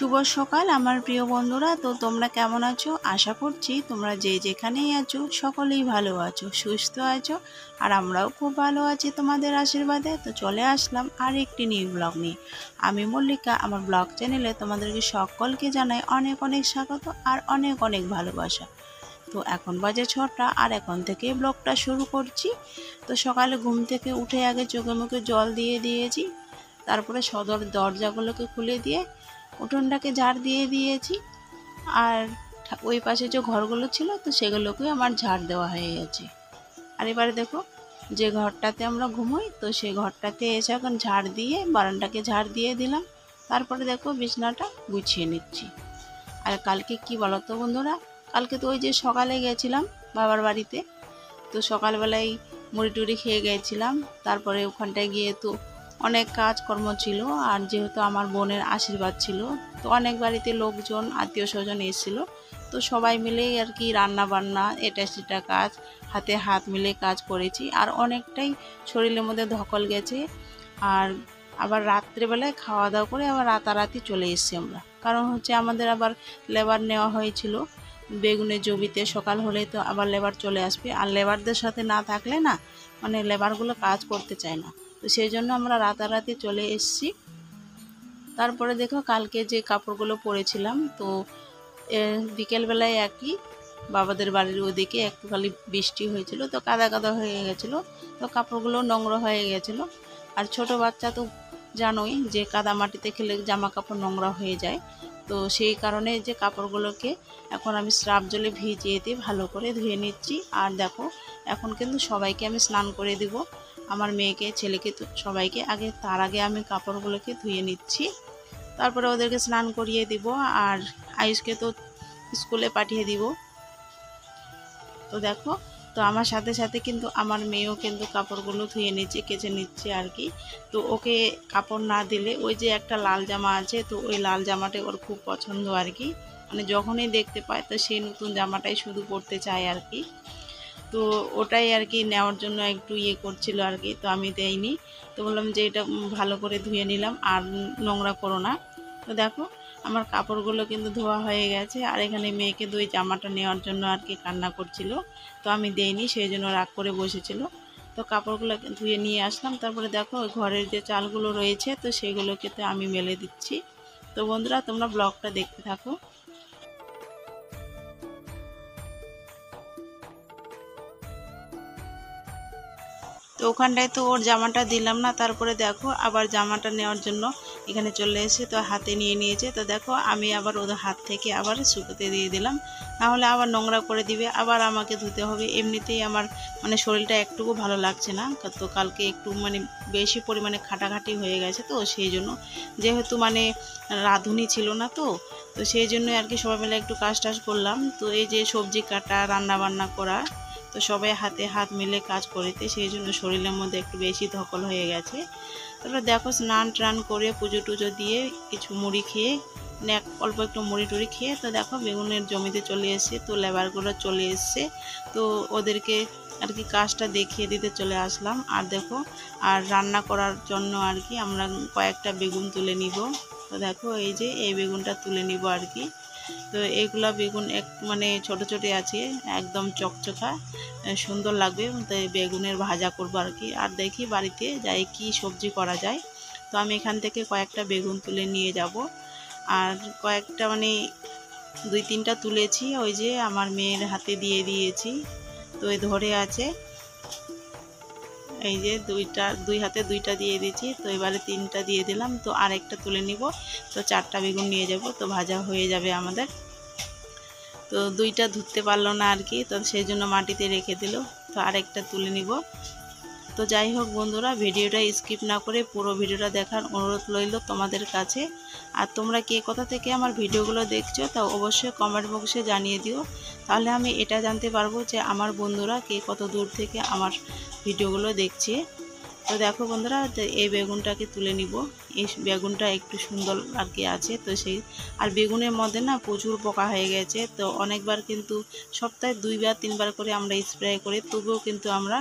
শুভ সকাল আমার প্রিয় বন্ধুরা। তো তোমরা কেমন আছো? আশা করছি তোমরা যে যেখানেই আছো সকলেই ভালো আছো, সুস্থ আছো। আর আমরাও খুব ভালো আছি তোমাদের আশীর্বাদে। তো চলে আসলাম আর একটি নিউ ব্লগ নিয়ে। আমি মল্লিকা, আমার ব্লগ চ্যানেলে তোমাদেরকে সকলকে জানাই অনেক অনেক স্বাগত আর অনেক অনেক ভালোবাসা। তো এখন বাজে 6টা আর এখন থেকে ব্লগটা শুরু করছি। তো সকালে ঘুম থেকে উঠে আগে চোখে মুখে জল দিয়ে দিয়েছি, তারপরে সদর দরজাগুলোকে খুলে দিয়ে উঠোনটাকে ঝাড় দিয়ে দিয়েছি। আর ওই পাশে যে ঘরগুলো ছিল তো সেগুলোকে আমার ঝাড় দেওয়া হয়ে গেছে। আর এবারে দেখো, যে ঘরটাতে আমরা ঘুমোই তো সেই ঘরটাতে এসে এখন ঝাড় দিয়ে বারান্দাকে ঝাড় দিয়ে দিলাম। তারপরে দেখো বিছনাটা গুছিয়ে নিচ্ছি। আর কালকে কি বলো তো বন্ধুরা, কালকে তো ওই যে সকালে গেছিলাম বাবার বাড়িতে, তো সকালবেলায় মুড়ি টুড়ি খেয়ে গেছিলাম। তারপরে ওখানটায় গিয়ে তো অনেক কাজকর্ম ছিল, আর যেহেতু আমার বোনের আশীর্বাদ ছিল তো অনেক বাড়িতে লোকজন আত্মীয় স্বজন এসেছিল। তো সবাই মিলেই আর কি রান্না বান্না এটা সেটা কাজ হাতে হাত মিলে কাজ করেছি। আর অনেকটাই শরীরের মধ্যে ধকল গেছে। আর আবার রাত্রেবেলায় খাওয়া দাওয়া করে আবার রাতারাতি চলে এসেছি আমরা, কারণ হচ্ছে আমাদের আবার লেবার নেওয়া হয়েছিল বেগুনের জমিতে। সকাল হলেই তো আবার লেবার চলে আসবে, আর লেবারদের সাথে না থাকলে না মানে লেবারগুলো কাজ করতে চায় না। তো সেই জন্য আমরা রাতারাতি চলে এসেছি। তারপরে দেখো কালকে যে কাপড়গুলো পরেছিলাম তো বিকেলবেলায় একই বাবাদের বাড়ির ওদিকে একটু খালি বৃষ্টি হয়েছিল, তো কাদা কাদা হয়ে গেছিলো, তো কাপড়গুলো নোংরা হয়ে গেছিলো। আর ছোট বাচ্চা তো জানোই যে কাদা মাটিতে খেলে জামা কাপড় নোংরা হয়ে যায়। তো সেই কারণে যে কাপড়গুলোকে এখন আমি স্রাব জলে ভিজিয়ে দিয়ে ভালো করে ধুয়ে নিচ্ছি। আর দেখো এখন কিন্তু সবাইকে আমি স্নান করে দিব, আমার মেয়েকে ছেলেকে তো সবাইকে আগে, তার আগে আমি কাপড়গুলোকে ধুয়ে নিচ্ছি। তারপরে ওদেরকে স্নান করিয়ে দিব, আর আয়ুষকে তো স্কুলে পাঠিয়ে দিব। তো দেখো, তো আমার সাথে সাথে কিন্তু আমার মেয়েও কিন্তু কাপড়গুলো ধুয়ে নিচ্ছে, কেচে নিচ্ছে আর কি। তো ওকে কাপড় না দিলে ওই যে একটা লাল জামা আছে, তো ওই লাল জামাটা ওর খুব পছন্দ আর কি, মানে যখনই দেখতে পায় তো সেই নতুন জামাটাই শুধু পরতে চায় আর কি। তো ওটাই আর কি নেওয়ার জন্য একটু ইয়ে করছিল আর কি, তো আমি দেইনি। তো বললাম যে এটা ভালো করে ধুয়ে নিলাম আর নোংরা করো না। তো দেখো আমার কাপড়গুলো কিন্তু ধোয়া হয়ে গেছে, আর এখানে মেয়েকে দুই জামাটা নেওয়ার জন্য আর কি কান্না করছিল, তো আমি দেইনি, সেই জন্য রাগ করে বসেছিল। তো কাপড়গুলো ধুয়ে নিয়ে আসলাম। তারপরে দেখো ওই ঘরের যে চালগুলো রয়েছে তো সেগুলোকে তো আমি মেলে দিচ্ছি। তো বন্ধুরা তোমরা ব্লগটা দেখতে থাকো। তো ওখানটায় তো ওর জামাটা দিলাম না, তারপরে দেখো আবার জামাটা নেওয়ার জন্য এখানে চলে এসে তো হাতে নিয়ে নিয়েছে। তো দেখো আমি আবার ওদের হাত থেকে আবার শুকোতে দিয়ে দিলাম, নাহলে আবার নোংরা করে দিবে, আবার আমাকে ধুতে হবে। এমনিতেই আমার মানে শরীরটা একটুকু ভালো লাগছে না, তো কালকে একটু মানে বেশি পরিমাণে খাটাখাটি হয়ে গেছে, তো সেই জন্য যেহেতু মানে রাঁধুনি ছিল না, তো তো সেই জন্য আর কি সবাই মিলে একটু কাজ টাজ করলাম। তো এই যে সবজি কাটা রান্না বান্না করা, তো সবাই হাতে হাত মিলে কাজ করিতে, সেই জন্য শরীরের মধ্যে একটু বেশি ধকল হয়ে গেছে। তারপরে দেখো স্নান টান করে পুজো টুজো দিয়ে কিছু মুড়ি খেয়ে অল্প একটু মুড়ি টুড়ি খেয়ে তো দেখো বেগুনের জমিতে চলে এসে, তো লেবারগুলো চলে এসছে, তো ওদেরকে আর কি কাজটা দেখিয়ে দিতে চলে আসলাম। আর দেখো আর রান্না করার জন্য আর কি আমরা কয়েকটা বেগুন তুলে নিব। তো দেখো এই যে এই বেগুনটা তুলে নিব আর কি। তো এইগুলা বেগুন এক মানে ছোট ছোট আছে, একদম চকচকা সুন্দর লাগবে, তো বেগুনের ভাজা করবো আর কি। আর দেখি বাড়িতে যাই কি সবজি করা যায়। তো আমি এখান থেকে কয়েকটা বেগুন তুলে নিয়ে যাব, আর কয়েকটা মানে 2-3টা তুলেছি, ওই যে আমার মেয়ের হাতে দিয়ে দিয়েছি, তো এই ধরে আছে, এই যে দুই হাতে 2টা দিয়ে দিয়েছি, তো এবারে 3টা দিয়ে দিলাম, তো আরেকটা তুলে নিব। তো 4টা বেগুন নিয়ে যাব, তো ভাজা হয়ে যাবে আমাদের। তো 2টা ধুতে পারলো না আর কি, তো সেই জন্য মাটিতে রেখে দিল, তো আরেকটা তুলে নিব। তো যাই হোক বন্ধুরা, ভিডিওটা স্কিপ না করে পুরো ভিডিওটা দেখার অনুরোধ রইল তোমাদের কাছে। আর তোমরা কে কোথা থেকে আমার ভিডিওগুলো দেখছো তা অবশ্যই কমেন্ট বক্সে জানিয়ে দিও, তাহলে আমি এটা জানতে পারবো যে আমার বন্ধুরা কে কত দূর থেকে আমার ভিডিওগুলো দেখছে। তো দেখো বন্ধুরা, এই বেগুনটাকে তুলে নিব। এই বেগুনটা একটু সুন্দর আর কি আছে, তো সেই আর বেগুনের মধ্যে না প্রচুর পোকা হয়ে গেছে, তো অনেকবার কিন্তু সপ্তাহে 2-3বার করে আমরা স্প্রে করি, তবুও কিন্তু আমরা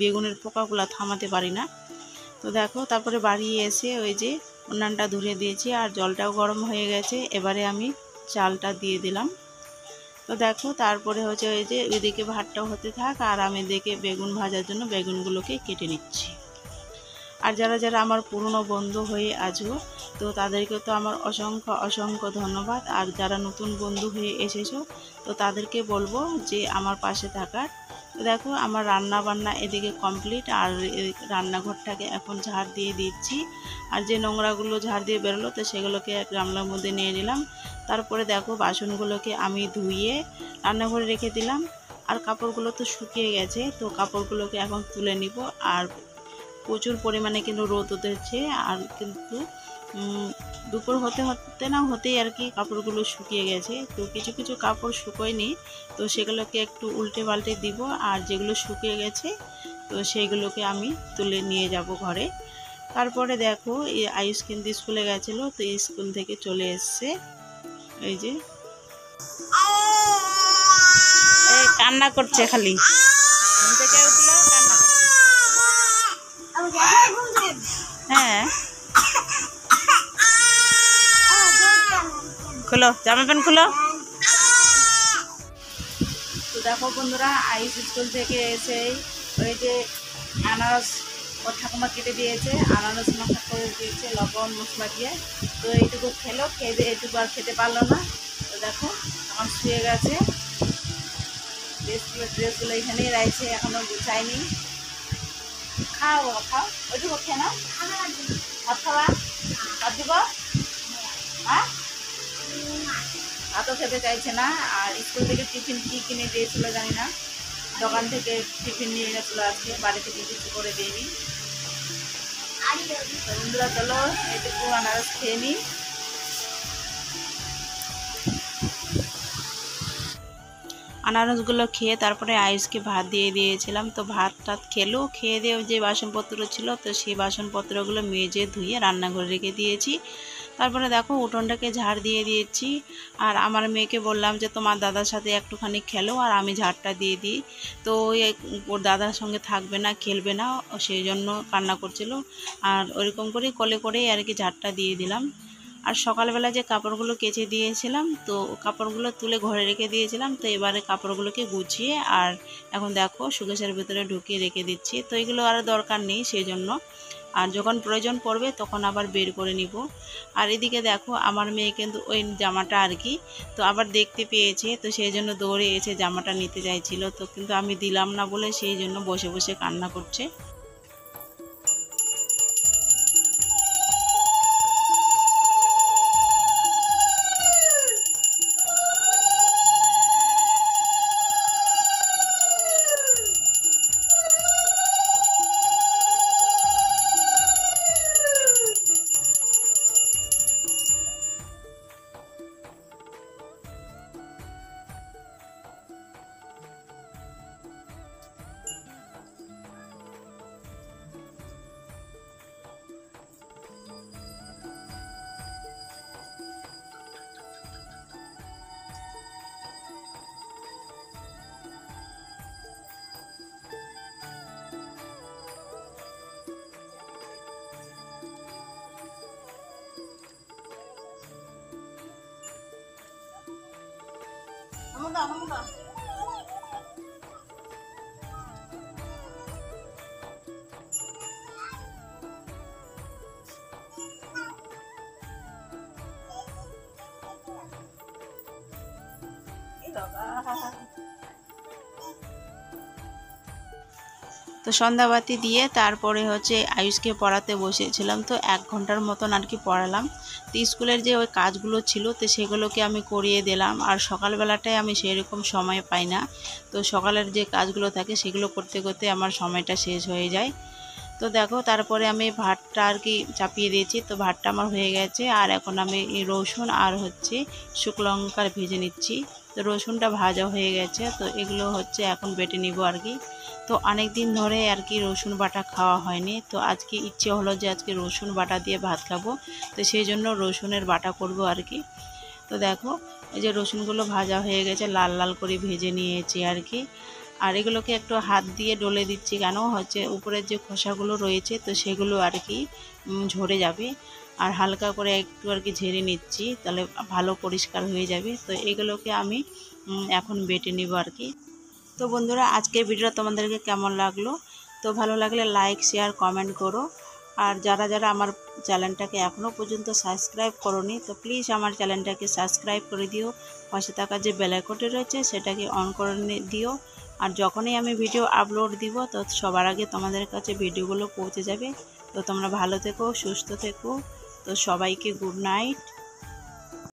বেগুনের পোকাগুলো থামাতে পারি না। তো দেখো তারপরে বাড়ি এসে ওই যে উনানটা ধরিয়ে দিয়েছি আর জলটাও গরম হয়ে গেছে। এবারে আমি চালটা দিয়ে দিলাম। তো দেখো তারপরে হচ্ছে ওই যে ওইদিকে ভাতটাও হতে থাক আর আমি এদিকে বেগুন ভাজার জন্য বেগুনগুলোকে কেটে নিচ্ছি। আর যারা যারা আমার পুরনো বন্ধু হয়ে আছো তো তাদেরকে তো আমার অসংখ্য অসংখ্য ধন্যবাদ। আর যারা নতুন বন্ধু হয়ে এসেছো তো তাদেরকে বলবো যে আমার পাশে থাকার। তো দেখো আমার রান্না বান্না এদিকে কমপ্লিট আর রান্নাঘরটাকে এখন ঝাড় দিয়ে দিচ্ছি। আর যে নোংরাগুলো ঝাড় দিয়ে বেরোলো তো সেগুলোকে এক গামলার মধ্যে নিয়ে নিলাম। তারপরে দেখো বাসনগুলোকে আমি ধুয়ে রান্নাঘরে রেখে দিলাম। আর কাপড়গুলো তো শুকিয়ে গেছে, তো কাপড়গুলোকে এখন তুলে নিব। আর প্রচুর পরিমাণে কিন্তু রোদ উঠেছে আর কিন্তু দুপুর হতে হতে না হতেই আর কি কাপড়গুলো শুকিয়ে গেছে। তো কিছু কিছু কাপড় শুকোয়নি, তো সেগুলোকে একটু উল্টে পাল্টে দিব। আর যেগুলো শুকিয়ে গেছে তো সেইগুলোকে আমি তুলে নিয়ে যাব ঘরে। তারপরে দেখো এই আয়ুষ কিন্তু স্কুলে গেছিলো, তো স্কুল থেকে চলে এসছে। এই যে এই কান্না করছে, খালি ঘুম থেকে উঠলো কান্না করছে। হ্যাঁ খুলো, জামা প্যান্ট খুলো। তো দেখো বন্ধুরা আইস স্কুল থেকে এসে ওই যে আনারস ওর ঠাকুমা কেটে দিয়েছে, আনারস মাখা করে দিয়েছে লবণ মশলা দিয়ে। তো এইটুকু খেলো, খেয়ে দিয়ে এইটুকু আর খেতে পারলো না। তো দেখো আমার শুয়ে গেছে, ড্রেসগুলো এখানেই রয়েছে, এখনো গুছায়নি। খাও খাও, ওইটুকু খেয়ে নাও। ভাত খাওয়া, ভাত দিব। হ্যাঁ ভাতও খেতে চাইছে না। আর স্কুল থেকে টিফিন কী কিনে দিয়েছিল জানি না, দোকান থেকে টিফিন নিয়ে গেছিলো আজকে, বাড়ি থেকে কিছু করে দিইনি। বন্ধুরা চলো এইটুকু আনারস খেয়ে নিই। আনারসগুলো খেয়ে তারপরে আয়ুষকে ভাত দিয়ে দিয়েছিলাম। তো ভাত টাত খেলো, খেয়ে দিয়ে যে বাসনপত্র ছিল তো সেই বাসনপত্রগুলো মেজে ধুয়ে রান্নাঘরে রেখে দিয়েছি। তারপরে দেখো উঠোনটাকে ঝাড় দিয়ে দিয়েছি। আর আমার মেয়েকে বললাম যে তোমার দাদার সাথে একটুখানি খেলো আর আমি ঝাড়টা দিয়ে দিই। তো ওর দাদার সঙ্গে থাকবে না, খেলবে না, সেই জন্য কান্না করছিল। আর ওইরকম করেই কোলে করেই আর কি ঝাড়টা দিয়ে দিলাম। আর সকালবেলা যে কাপড়গুলো কেচে দিয়েছিলাম তো কাপড়গুলো তুলে ঘরে রেখে দিয়েছিলাম। তো এবারে কাপড়গুলোকে গুছিয়ে আর এখন দেখো শোকেসের ভিতরে ঢুকিয়ে রেখে দিচ্ছি। তো এগুলো আর দরকার নেই সেই জন্য, আর যখন প্রয়োজন পড়বে তখন আবার বের করে নিব। আর এদিকে দেখো আমার মেয়ে কিন্তু ওই জামাটা আর কি তো আবার দেখতে পেয়েছে, তো সেই জন্য দৌড়ে এসে জামাটা নিতে চাইছিল। তো কিন্তু আমি দিলাম না বলে সেই জন্য বসে বসে কান্না করছে। তো সন্ধ্যাবাতি দিয়ে তারপরে হচ্ছে আয়ুষকে পড়াতে বসেছিলাম। তো 1 ঘন্টার মতন আর কি পড়ালাম। তো স্কুলের যে ওই কাজগুলো ছিল তো সেগুলোকে আমি করিয়ে দিলাম। আর সকালবেলাটায় আমি সেরকম সময় পাই না, তো সকালের যে কাজগুলো থাকে সেগুলো করতে করতে আমার সময়টা শেষ হয়ে যায়। তো দেখো তারপরে আমি ভাতটা আর কি চাপিয়ে দিয়েছি। তো ভাতটা আমার হয়ে গেছে। আর এখন আমি রসুন আর হচ্ছে শুকনো লঙ্কা ভেজে নিচ্ছি। তো রসুনটা ভাজা হয়ে গেছে, তো এগুলো হচ্ছে এখন বেটে নিব আর কি। তো অনেক দিন ধরে আর কি রসুন বাটা খাওয়া হয়নি, তো আজকে ইচ্ছে হলো যে আজকে রসুন বাটা দিয়ে ভাত খাবো, তো সেই জন্য রসুনের বাটা করব আর কি। তো দেখো এই যে রসুনগুলো ভাজা হয়ে গেছে, লাল লাল করে ভেজে নিয়েছি আর কি। আর এগুলোকে একটু হাত দিয়ে ডলে দিচ্ছি, কেন হচ্ছে উপরের যে খোসাগুলো রয়েছে তো সেগুলো আর কি ঝরে যাবে। আর হালকা করে একটু আর কি ঝেড়ে নিচ্ছি, তাহলে ভালো পরিষ্কার হয়ে যাবে। তো এগুলোকে আমি এখন বেটে নিব আর কি। তো বন্ধুরা, আজকের ভিডিওটা তোমাদেরকে কেমন লাগলো? তো ভালো লাগলে লাইক, শেয়ার, কমেন্ট করো। আর যারা যারা আমার চ্যানেলটাকে এখনও পর্যন্ত সাবস্ক্রাইব করোনি, তো প্লিজ আমার চ্যানেলটাকে সাবস্ক্রাইব করে দিও। পাশে থাকা যে বেল আইকনটি রয়েছে সেটাকে অন করে দিও। আর যখনই আমি ভিডিও আপলোড দিব, তো সবার আগে তোমাদের কাছে ভিডিওগুলো পৌঁছে যাবে। তো তোমরা ভালো থেকো, সুস্থ থেকো। তো সবাইকে গুড নাইট।